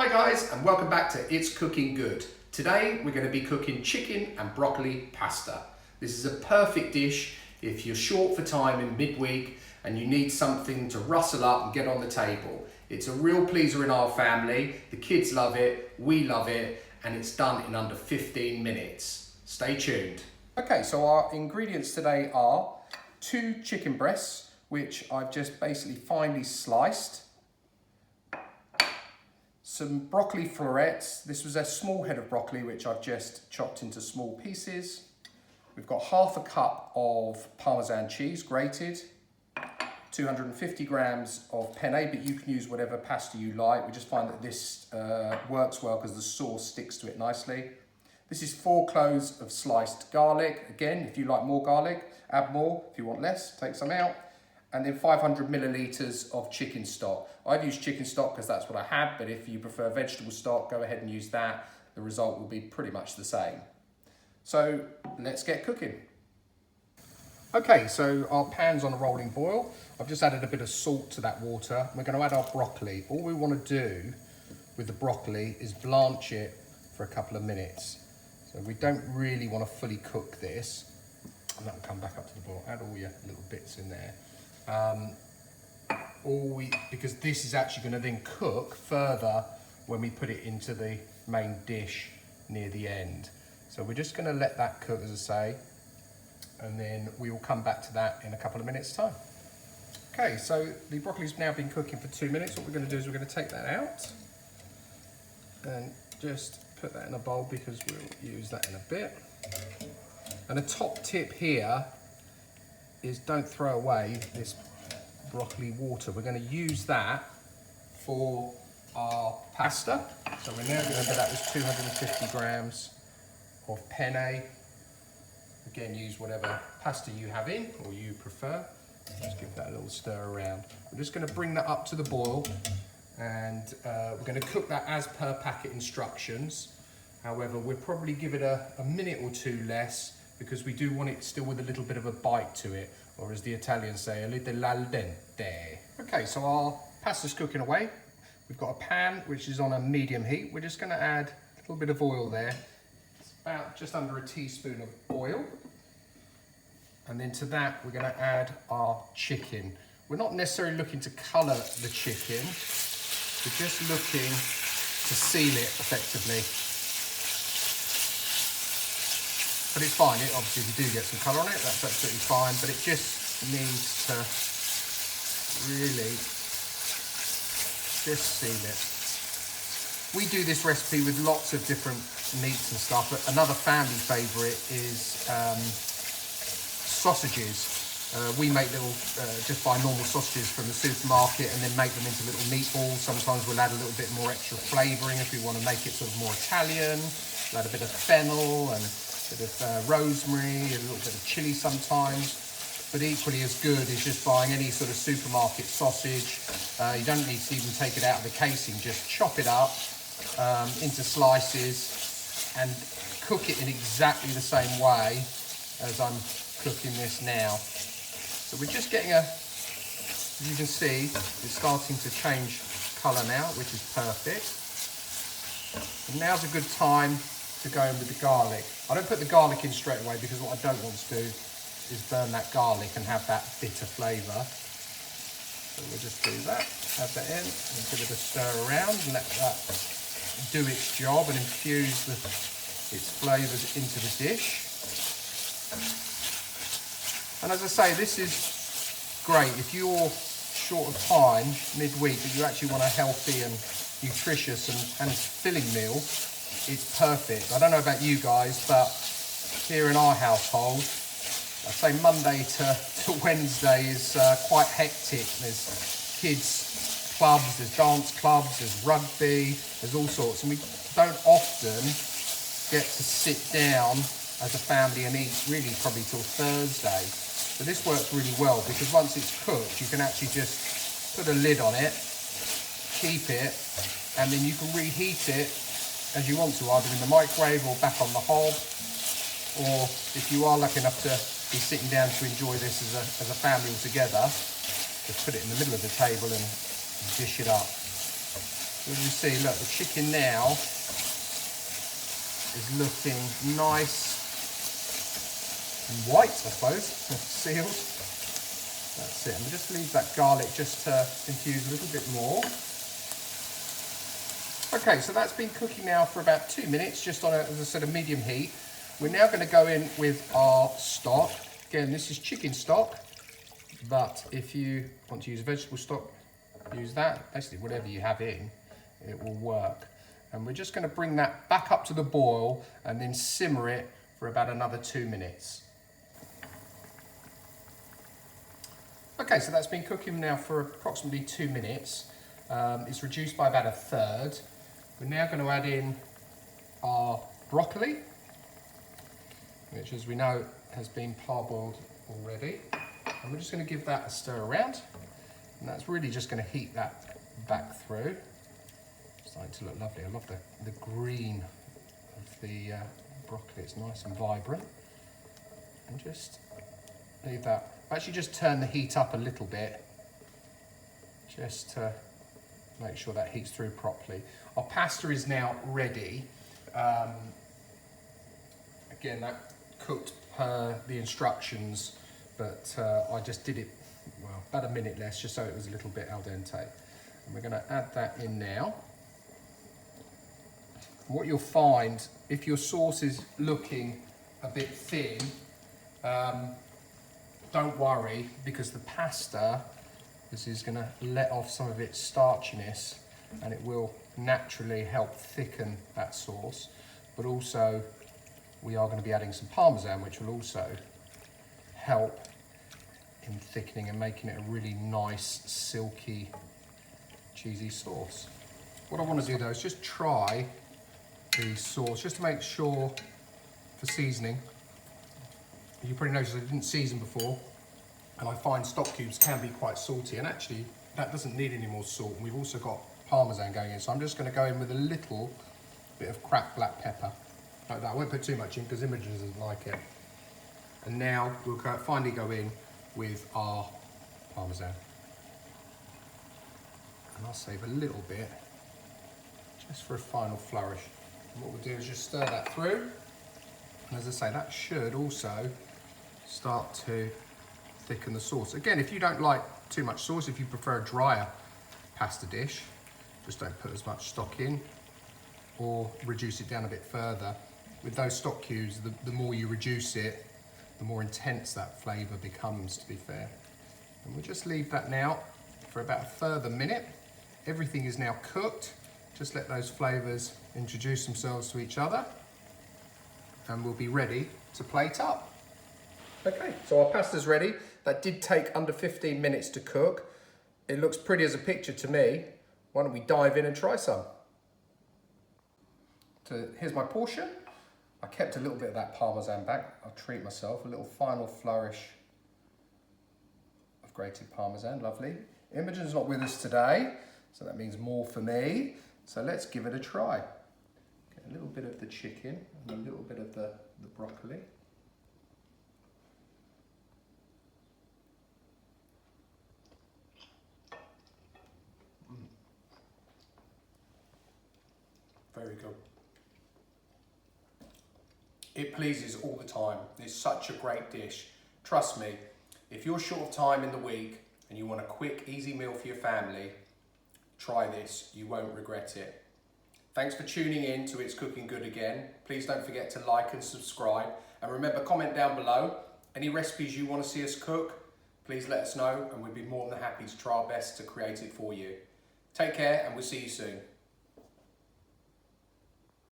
Hi guys, and welcome back to It's Cooking Good. Today we're going to be cooking chicken and broccoli pasta. This is a perfect dish if you're short for time in midweek and you need something to rustle up and get on the table. It's a real pleaser in our family, the kids love it, we love it, and it's done in under 15 minutes. Stay tuned. Okay, so our ingredients today are 2 chicken breasts, which I've just basically finely sliced. Some broccoli florets. This was a small head of broccoli which I've just chopped into small pieces. We've got half a cup of Parmesan cheese grated, 250 grams of penne, but you can use whatever pasta you like. We just find that this works well because the sauce sticks to it nicely. This is 4 cloves of sliced garlic. Again, if you like more garlic, add more. If you want less, take some out. And then 500 millilitres of chicken stock. I've used chicken stock because that's what I had, but if you prefer vegetable stock, go ahead and use that. The result will be pretty much the same. So let's get cooking. Okay, so our pan's on a rolling boil. I've just added a bit of salt to that water. We're going to add our broccoli. All we want to do with the broccoli is blanch it for a couple of minutes. So we don't really want to fully cook this. And that will come back up to the boil. Add all your little bits in there. Because this is actually going to then cook further when we put it into the main dish near the end. So we're just going to let that cook, as I say, and then we will come back to that in a couple of minutes time. Okay, so the broccoli's now been cooking for 2 minutes. What we're going to do is we're going to take that out and just put that in a bowl because we'll use that in a bit. And a top tip here is don't throw away this broccoli water. We're going to use that for our pasta. So we're now going to, that was 250 grams of penne. Again, use whatever pasta you have in or you prefer. Just give that a little stir around. We're just going to bring that up to the boil and we're going to cook that as per packet instructions. However, we'll probably give it a minute or 2 less because we do want it still with a little bit of a bite to it, or as the Italians say, a little al dente. Okay, so our pasta's cooking away. We've got a pan which is on a medium heat. We're just going to add a little bit of oil there. It's about just under a teaspoon of oil. And then to that, we're going to add our chicken. We're not necessarily looking to colour the chicken. We're just looking to seal it effectively. But it's fine, obviously if you do get some colour on it, that's absolutely fine, but it just needs to really just seal it. We do this recipe with lots of different meats and stuff, but another family favourite is sausages. We make little, just buy normal sausages from the supermarket and then make them into little meatballs. Sometimes we'll add a little bit more extra flavouring if we want to make it sort of more Italian. We'll add a bit of fennel and bit of rosemary, a little bit of chilli sometimes, but equally as good is just buying any sort of supermarket sausage. You don't need to even take it out of the casing, just chop it up into slices and cook it in exactly the same way as I'm cooking this now. So we're just getting as you can see, it's starting to change colour now, which is perfect. And now's a good time to go in with the garlic. I don't put the garlic in straight away because what I don't want to do is burn that garlic and have that bitter flavour. So we'll just do that, add that in, and give it a stir around and let that do its job and infuse its flavours into the dish. And as I say, this is great if you're short of time midweek but you actually want a healthy and nutritious and filling meal. It's perfect. I don't know about you guys, but here in our household, I'd say Monday to Wednesday is quite hectic. There's kids clubs, there's dance clubs, there's rugby, there's all sorts, and we don't often get to sit down as a family and eat really probably till Thursday. So this works really well because once it's cooked, you can actually just put a lid on it, keep it, and then you can reheat it as you want to, either in the microwave or back on the hob, or if you are lucky enough to be sitting down to enjoy this as a family all together, just put it in the middle of the table and dish it up. As you see, look, the chicken now is looking nice and white, I suppose, sealed. That's it. And we'll just leave that garlic just to infuse a little bit more. Okay, so that's been cooking now for about 2 minutes, just on, as I said, a medium heat. We're now going to go in with our stock. Again, this is chicken stock, but if you want to use vegetable stock, use that. Basically, whatever you have in, it will work. And we're just going to bring that back up to the boil and then simmer it for about another 2 minutes. Okay, so that's been cooking now for approximately 2 minutes. It's reduced by about a third. We're now going to add in our broccoli, which, as we know, has been parboiled already. And we're just going to give that a stir around. And that's really just going to heat that back through. It's starting to look lovely. I love the green of the broccoli. It's nice and vibrant. And just leave that. Actually, just turn the heat up a little bit, just to make sure that heats through properly. Our pasta is now ready. Again, that cooked per the instructions, but I just did it, well, about a minute less, just so it was a little bit al dente. And we're going to add that in now. What you'll find, if your sauce is looking a bit thin, don't worry, because the pasta, this is going to let off some of its starchiness, and it will naturally help thicken that sauce. But also, we are going to be adding some Parmesan, which will also help in thickening and making it a really nice, silky, cheesy sauce. What I want to do though is just try the sauce, just to make sure for seasoning. You probably noticed I didn't season before, and I find stock cubes can be quite salty, and actually that doesn't need any more salt. And we've also got Parmesan going in, so I'm just going to go in with a little bit of cracked black pepper, like that. I won't put too much in because Imogen doesn't like it. And now we'll finally go in with our Parmesan. And I'll save a little bit just for a final flourish. And what we'll do is just stir that through. And as I say, that should also start to thicken the sauce. Again, if you don't like too much sauce, if you prefer a drier pasta dish, just don't put as much stock in, or reduce it down a bit further. With those stock cubes, the more you reduce it, the more intense that flavour becomes, to be fair. And we'll just leave that now for about a further minute. Everything is now cooked. Just let those flavours introduce themselves to each other, and we'll be ready to plate up. Okay, so our pasta's ready. That did take under 15 minutes to cook. It looks pretty as a picture to me. Why don't we dive in and try some? So here's my portion. I kept a little bit of that Parmesan back. I'll treat myself. A little final flourish of grated Parmesan, lovely. Imogen's not with us today, so that means more for me. So let's give it a try. Get a little bit of the chicken and a little bit of the broccoli. Very good. It pleases all the time. It's such a great dish. Trust me, if you're short of time in the week and you want a quick, easy meal for your family, try this. You won't regret it. Thanks for tuning in to It's Cooking Good again. Please don't forget to like and subscribe. And remember, comment down below. Any recipes you want to see us cook, please let us know, and we'd be more than happy to try our best to create it for you. Take care, and we'll see you soon.